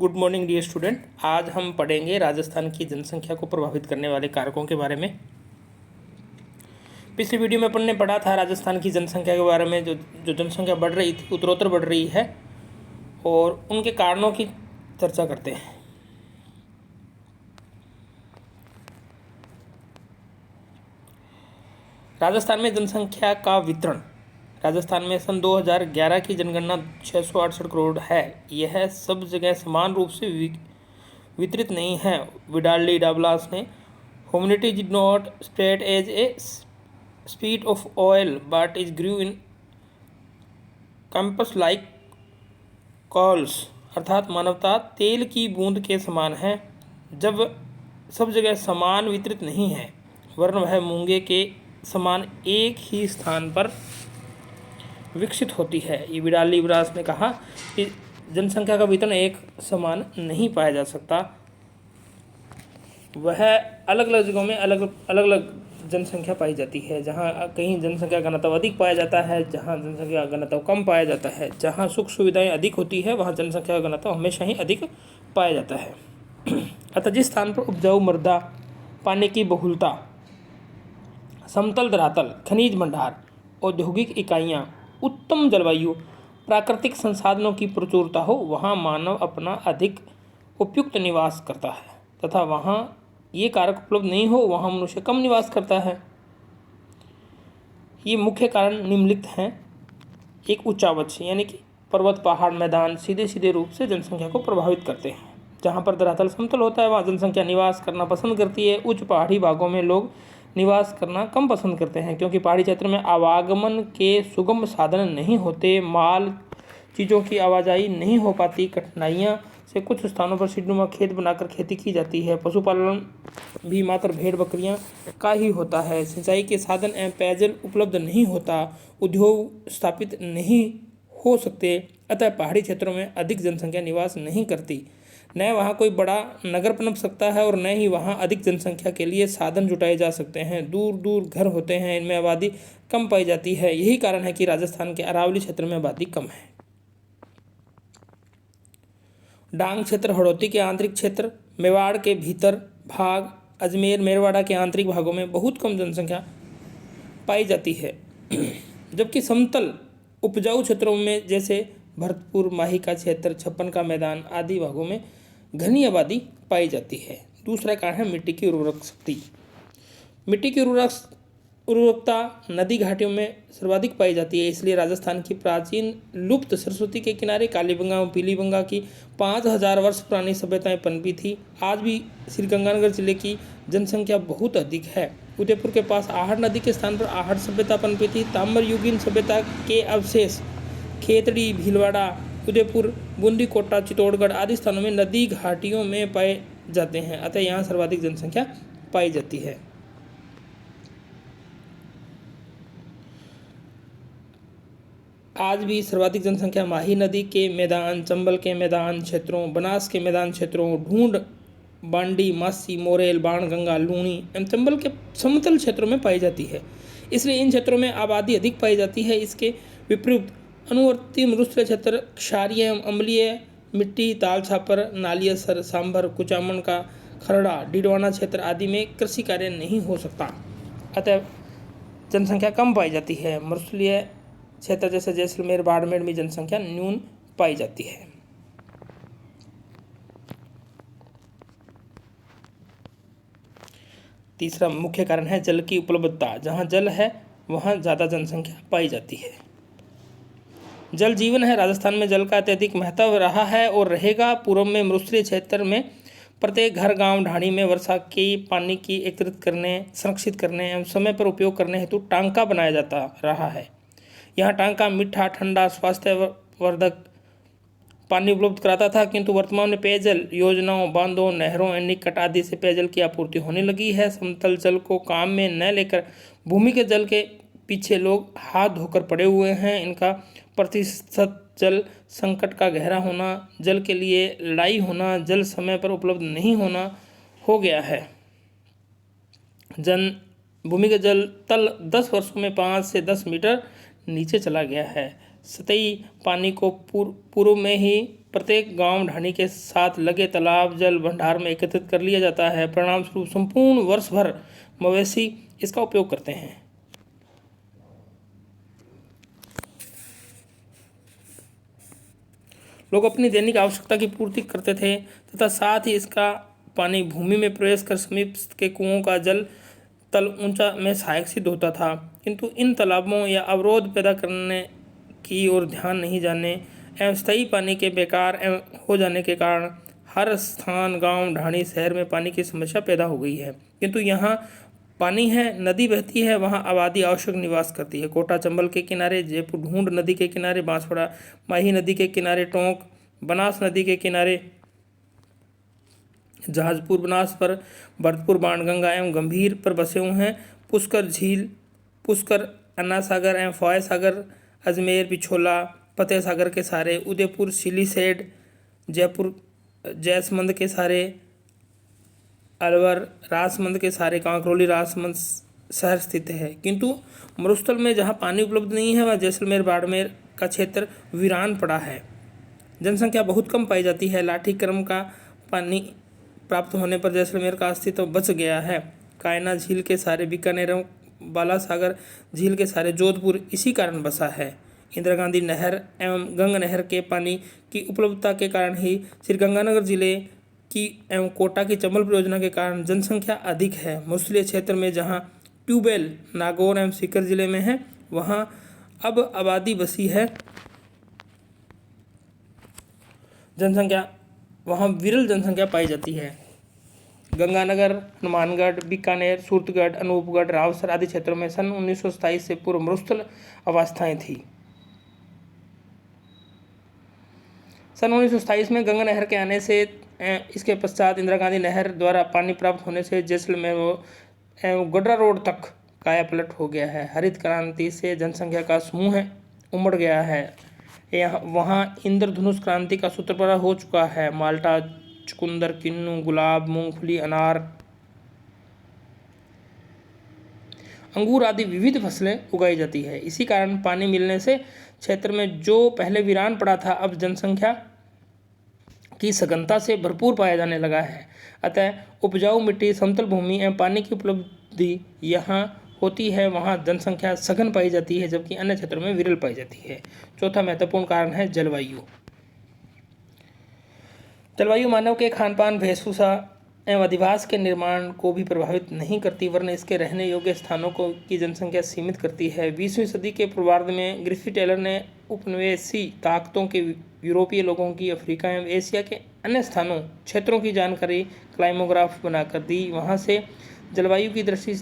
Good morning dear student. आज हम पढ़ेंगे राजस्थान की जनसंख्या को प्रभावित करने वाले कारकों के बारे में। पिछली वीडियो में अपन ने पढ़ा था राजस्थान की जनसंख्या के बारे में, जो जनसंख्या बढ़ रही थी, उत्तरोत्तर बढ़ रही है, और उनके कारणों की चर्चा करते हैं। राजस्थान में जनसंख्या का वितरण। राजस्थान में सन 2011 की जनगणना 668 करोड़ है। यह सब जगह समान रूप से वितरित नहीं है। विडाली डाबलास ने humanity did not spread as a speed of oil but is grew in campus like calls, अर्थात मानवता तेल की बूंद के समान है। जब सब जगह समान वितरित नहीं है, वरन वह मूंगे के समान एक ही स्थान पर विकसित होती है। ये विडाली ब्रास ने कहा कि जनसंख्या का वितरण एक समान नहीं पाया जा सकता। वह अलग अलग जगहों में अलग अलग जनसंख्या पाई जाती है। जहाँ कहीं जनसंख्या घनत्व अधिक पाया जाता है, जहाँ जनसंख्या घनत्व कम पाया जाता है। जहाँ सुख सुविधाएं अधिक होती है, वहाँ जनसंख्या घनत्व हमेशा ही अधिक पाया जाता है। अतः जिस स्थान पर उपजाऊ मृदा, पानी की बहुलता, समतल धरातल, खनिज भंडार, औद्योगिक इकाइयाँ, उत्तम जलवायु, प्राकृतिक संसाधनों की प्रचुरता हो, वहाँ मानव अपना अधिक उपयुक्त निवास करता है, तथा वहाँ ये कारक उपलब्ध नहीं हो, वहाँ मनुष्य कम निवास करता है। ये मुख्य कारण निम्नलिखित हैं। एक उच्चावच यानी कि पर्वत, पहाड़, मैदान सीधे सीधे रूप से जनसंख्या को प्रभावित करते हैं। जहाँ पर धरातल समतल होता है, वहाँ जनसंख्या निवास करना पसंद करती है। उच्च पहाड़ी भागों में लोग निवास करना कम पसंद करते हैं, क्योंकि पहाड़ी क्षेत्र में आवागमन के सुगम साधन नहीं होते, माल चीज़ों की आवाजाही नहीं हो पाती। कठिनाइयाँ से कुछ स्थानों पर सीढ़ीनुमा खेत बनाकर खेती की जाती है। पशुपालन भी मात्र भेड़ बकरियाँ का ही होता है। सिंचाई के साधन एवं पेयजल उपलब्ध नहीं होता। उद्योग स्थापित नहीं हो सकते। अतः पहाड़ी क्षेत्रों में अधिक जनसंख्या निवास नहीं करती। न वहाँ कोई बड़ा नगर पनप सकता है और न ही वहाँ अधिक जनसंख्या के लिए साधन जुटाए जा सकते हैं। दूर दूर घर होते हैं, इनमें आबादी कम पाई जाती है। यही कारण है कि राजस्थान के अरावली क्षेत्र में आबादी कम है। डांग क्षेत्र, हड़ौती के आंतरिक क्षेत्र, मेवाड़ के भीतर भाग, अजमेर मेरवाड़ा के आंतरिक भागों में बहुत कम जनसंख्या पाई जाती है। जबकि समतल उपजाऊ क्षेत्रों में जैसे भरतपुर, माही का क्षेत्र, छप्पन का मैदान आदि भागों में घनी आबादी पाई जाती है। दूसरा कारण है मिट्टी की उर्वरक शक्ति। मिट्टी की उर्वरकता नदी घाटियों में सर्वाधिक पाई जाती है। इसलिए राजस्थान की प्राचीन लुप्त सरस्वती के किनारे कालीबंगा और पीलीबंगा की 5000 वर्ष पुरानी सभ्यताएं पनपी थी। आज भी श्रीगंगानगर जिले की जनसंख्या बहुत अधिक है। उदयपुर के पास आहड़ नदी के स्थान पर आहड़ सभ्यता पनपी थी। ताम्रयुगीन सभ्यता के अवशेष खेतड़ी, भीलवाड़ा, उदयपुर, बूंदी, कोटा, चित्तौड़गढ़ आदि स्थानों में नदी घाटियों में पाए जाते हैं। अतः यहाँ सर्वाधिक जनसंख्या पाई जाती है। आज भी सर्वाधिक जनसंख्या माही नदी के मैदान, चंबल के मैदान क्षेत्रों, बनास के मैदान क्षेत्रों, ढूंढ, बांडी, मासी, मोरेल, बाणगंगा, लूणी एवं चंबल के समतल क्षेत्रों में पाई जाती है। इसलिए इन क्षेत्रों में आबादी अधिक पाई जाती है। इसके विपरीत अनुवर्ती मरुस्थलीय क्षेत्र, क्षारीय एवं अम्लीय मिट्टी, ताल छापर, नालियासर, सांभर, कुचामन का खरड़ा, डीडवाना क्षेत्र आदि में कृषि कार्य नहीं हो सकता। अतः जनसंख्या कम पाई जाती है। मरुस्थलीय क्षेत्र जैसे जैसलमेर, बाड़मेर में जनसंख्या न्यून पाई जाती है। तीसरा मुख्य कारण है जल की उपलब्धता। जहाँ जल है वहाँ ज़्यादा जनसंख्या पाई जाती है। जल जीवन है। राजस्थान में जल का अत्यधिक महत्व रहा है और रहेगा। पूर्व में मरुस्थलीय क्षेत्र में प्रत्येक घर, गांव, ढाणी में वर्षा के पानी की एकत्रित करने, संरक्षित करने एवं समय पर उपयोग करने हेतु टांका बनाया जाता रहा है। यहाँ टांका मीठा, ठंडा, स्वास्थ्यवर्धक पानी उपलब्ध कराता था, किंतु वर्तमान में पेयजल योजनाओं, बांधों, नहरों, निकट आदि से पेयजल की आपूर्ति होने लगी है। समतल जल को काम में न लेकर भूमि के जल के पीछे लोग हाथ धोकर पड़े हुए हैं। इनका प्रतिशत जल संकट का गहरा होना, जल के लिए लड़ाई होना, जल समय पर उपलब्ध नहीं होना हो गया है। भूमि का जल तल 10 वर्षों में 5 से 10 मीटर नीचे चला गया है। सतही पानी को पूर्व में ही प्रत्येक गांव ढाणी के साथ लगे तालाब जल भंडार में एकत्रित कर लिया जाता है। परिणाम स्वरूप संपूर्ण वर्ष भर मवेशी इसका उपयोग करते हैं। लोग अपनी दैनिक आवश्यकता की पूर्ति करते थे तथा साथ ही इसका पानी भूमि में प्रवेश कर समीप के कुओं का जल तल ऊंचा में सहायक सिद्ध होता था। किंतु इन तालाबों या अवरोध पैदा करने की ओर ध्यान नहीं जाने एवं स्थायी पानी के बेकार हो जाने के कारण हर स्थान गांव ढाणी शहर में पानी की समस्या पैदा हो गई है। किंतु यहाँ पानी है, नदी बहती है, वहाँ आबादी आवश्यक निवास करती है। कोटा चंबल के किनारे, जयपुर ढूंढ नदी के किनारे, बांसवाड़ा माही नदी के किनारे, टोंक बनास नदी के किनारे, जहाजपुर बनास पर, भरतपुर बाणगंगा एवं गंभीर पर बसे हुए हैं। पुष्कर झील, पुष्कर, अन्ना सागर एवं फॉय सागर, अजमेर, पिछोला, फतेह सागर के सारे, उदयपुर, सिलीसेड, जयपुर, जैसमंद के सारे, अलवर, राजसमंद के सारे, कांकरोली, राजसमंद शहर स्थित है। किंतु मरुस्थल में जहाँ पानी उपलब्ध नहीं है वह जैसलमेर बाड़मेर का क्षेत्र वीरान पड़ा है। जनसंख्या बहुत कम पाई जाती है। लाठी क्रम का पानी प्राप्त होने पर जैसलमेर का अस्तित्व बच गया है। कायना झील के सारे, बीकानेर एवं बालासागर झील के सारे, जोधपुर इसी कारण बसा है। इंदिरा गांधी नहर एवं गंगा नहर के पानी की उपलब्धता के कारण ही श्रीगंगानगर जिले की एवं कोटा की चंबल परियोजना के कारण जनसंख्या अधिक है। मरुस्थलीय क्षेत्र में जहां ट्यूबवेल नागौर एवं सीकर जिले में है वहां अब आबादी बसी है। जनसंख्या वहां विरल जनसंख्या पाई जाती है। गंगानगर, हनुमानगढ़, बीकानेर, सूरतगढ़, अनूपगढ़, रावसर आदि क्षेत्रों में सन 1927 से पूर्व मरुस्थल अवस्थाएं थी। सन 1927 में गंगा नहर के आने से इसके पश्चात इंदिरा गांधी नहर द्वारा पानी प्राप्त होने से जैसलमेर एवं गडरा रोड तक कायापलट हो गया है। हरित क्रांति से जनसंख्या का समूह उमड़ गया है। वहाँ इंद्रधनुष क्रांति का सूत्रपात हो चुका है। माल्टा, चुकंदर, किन्नू, गुलाब, मूंगफली, अनार, अंगूर आदि विविध फसलें उगाई जाती है। इसी कारण पानी मिलने से क्षेत्र में जो पहले वीरान पड़ा था अब जनसंख्या की सघनता से भरपूर पाया जाने लगा है। अतः उपजाऊ मिट्टी, समतल भूमि एवं पानी की उपलब्धि यहाँ होती है वहाँ जनसंख्या सघन पाई जाती है, जबकि अन्य क्षेत्रों में विरल पाई जाती है। चौथा महत्वपूर्ण कारण है जलवायु। जलवायु मानव के खानपान, वेशभूषा एवं अधिवास के निर्माण को भी प्रभावित नहीं करती, वरन इसके रहने योग्य स्थानों को की जनसंख्या सीमित करती है। 20वीं सदी के पूर्वार्ध में ग्रिफिथ टेलर ने उपनिवेशी ताकतों के यूरोपीय लोगों की अफ्रीका एवं एशिया के अन्य स्थानों क्षेत्रों की जानकारी क्लाइमोग्राफ बनाकर दी। वहाँ से जलवायु की दृष्टि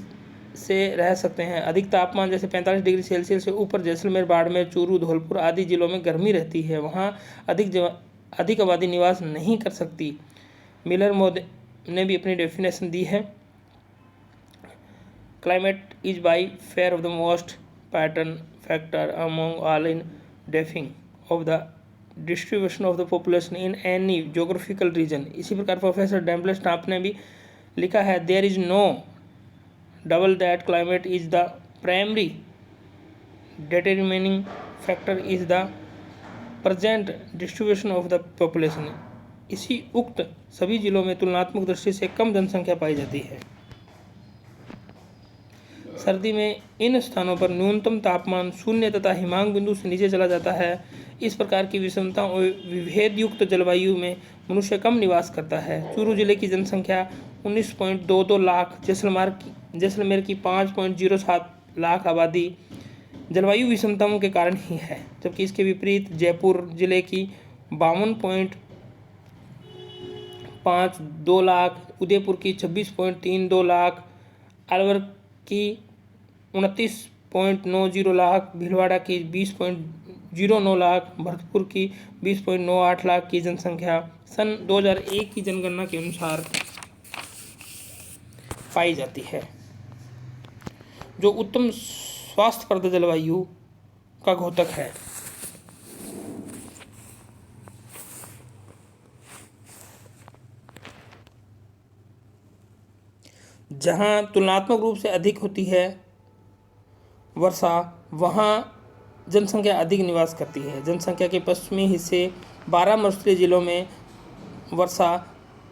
से रह सकते हैं। अधिक तापमान जैसे 45 डिग्री सेल्सियस से ऊपर जैसलमेर, बाड़मेर, चूरू, धौलपुर आदि जिलों में गर्मी रहती है। वहाँ अधिक आबादी निवास नहीं कर सकती। मिलर ने भी अपनी डेफिनेशन दी है। Climate is by far of the most potent factor among all in defining of the distribution of the population in any geographical region. इसी प्रकार प्रोफेसर डेम्बलेस्टाप ने भी लिखा है, देयर इज नो डबल that climate is the primary determining factor is the present distribution of the population. इसी उक्त सभी जिलों में तुलनात्मक दृष्टि से कम जनसंख्या पाई जाती है। सर्दी में इन स्थानों पर न्यूनतम तापमान शून्य तथा हिमांक बिंदु से नीचे चला जाता है। इस प्रकार की विषमता और विभेद युक्त जलवायु में मनुष्य कम निवास करता है। चूरू जिले की जनसंख्या 19.22 लाख, जैसलमेर की 5.07 लाख आबादी जलवायु विषमताओं के कारण ही है, जबकि इसके विपरीत जयपुर जिले की 52.52 लाख, उदयपुर की 26.32 लाख, अलवर की 29.90 लाख, भीलवाड़ा की 20.09 लाख, भरतपुर की 20.98 लाख की जनसंख्या सन 2001 की जनगणना के अनुसार पाई जाती है, जो उत्तम स्वास्थ्यप्रद जलवायु का घोतक है। जहाँ तुलनात्मक रूप से अधिक होती है वर्षा, वहाँ जनसंख्या अधिक निवास करती है। जनसंख्या के पश्चिमी हिस्से 12 मरुस्थलीय जिलों में वर्षा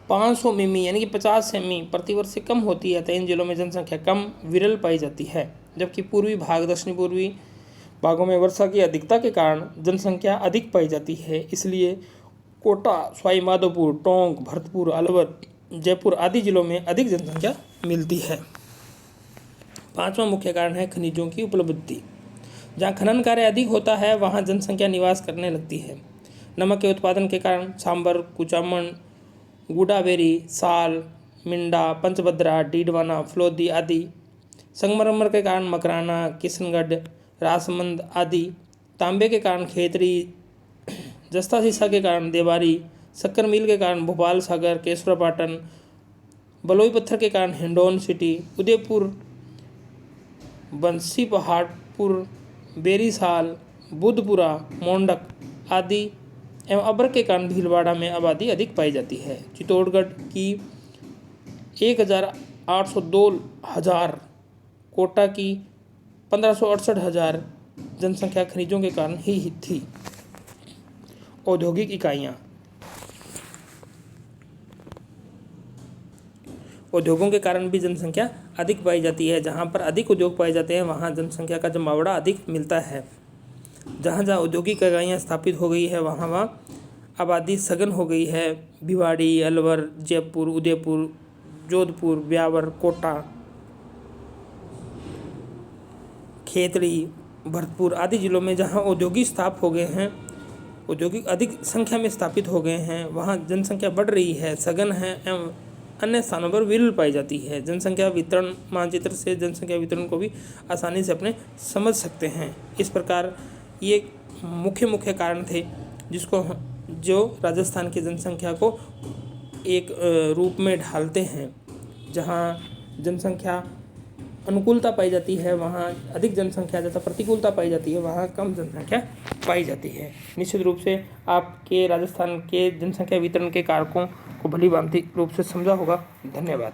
500 मिमी यानी कि 50 सेमी प्रतिवर्ष से कम होती है, तो इन जिलों में जनसंख्या कम विरल पाई जाती है। जबकि पूर्वी भाग, दक्षिणी पूर्वी भागों में वर्षा की अधिकता के कारण जनसंख्या अधिक पाई जाती है, इसलिए कोटा, सवाई माधोपुर, टोंक, भरतपुर, अलवर, जयपुर आदि जिलों में अधिक जनसंख्या मिलती है। पांचवा मुख्य कारण है खनिजों की उपलब्धि। जहाँ खनन कार्य अधिक होता है वहाँ जनसंख्या निवास करने लगती है। नमक के उत्पादन के कारण सांबर, कुचामन, गुडाबेरी, साल, मिंडा, पंचभद्रा, डीडवाना, फलोदी आदि। संगमरमर के कारण मकराना, किशनगढ़, राजसमंद आदि। तांबे के कारण खेतरी, जस्ता शीशा के कारण देवारी, शक्कर मिल के कारण भोपाल सागर, केशवरापाटन, बलुई पत्थर के कारण हिंडौन सिटी, उदयपुर, बंसी पहाड़पुर, बेरीसाल, बुधपुरा, मोंडक आदि एवं अबर के कारण भीलवाड़ा में आबादी अधिक पाई जाती है। चित्तौड़गढ़ की 1,802,000, कोटा की 1568,000 जनसंख्या खनिजों के कारण ही थी। औद्योगिक इकाइयाँ। उद्योगों के कारण भी जनसंख्या अधिक पाई जाती है। जहाँ पर अधिक उद्योग पाए जाते हैं वहाँ जनसंख्या का जमावड़ा अधिक मिलता है। जहाँ जहाँ औद्योगिक इकाइयाँ स्थापित हो गई है वहाँ वहाँ आबादी सघन हो गई है। भिवाड़ी, अलवर, जयपुर, उदयपुर, जोधपुर, ब्यावर, कोटा, खेतड़ी, भरतपुर आदि जिलों में जहाँ औद्योगिक स्थापित हो गए हैं, औद्योगिक अधिक संख्या में स्थापित हो गए हैं, वहाँ जनसंख्या बढ़ रही है, सघन है एवं अन्य स्थानों पर विरल पाई जाती है। जनसंख्या वितरण मानचित्र से जनसंख्या वितरण को भी आसानी से अपने समझ सकते हैं। इस प्रकार ये मुख्य कारण थे जो राजस्थान की जनसंख्या को एक रूप में ढालते हैं। जहाँ जनसंख्या अनुकूलता पाई जाती है वहाँ अधिक जनसंख्या, जैसा प्रतिकूलता पाई जाती है वहाँ कम जनसंख्या पाई जाती है। निश्चित रूप से आपके राजस्थान के जनसंख्या वितरण के कारकों को भली भांति रूप से समझा होगा। धन्यवाद।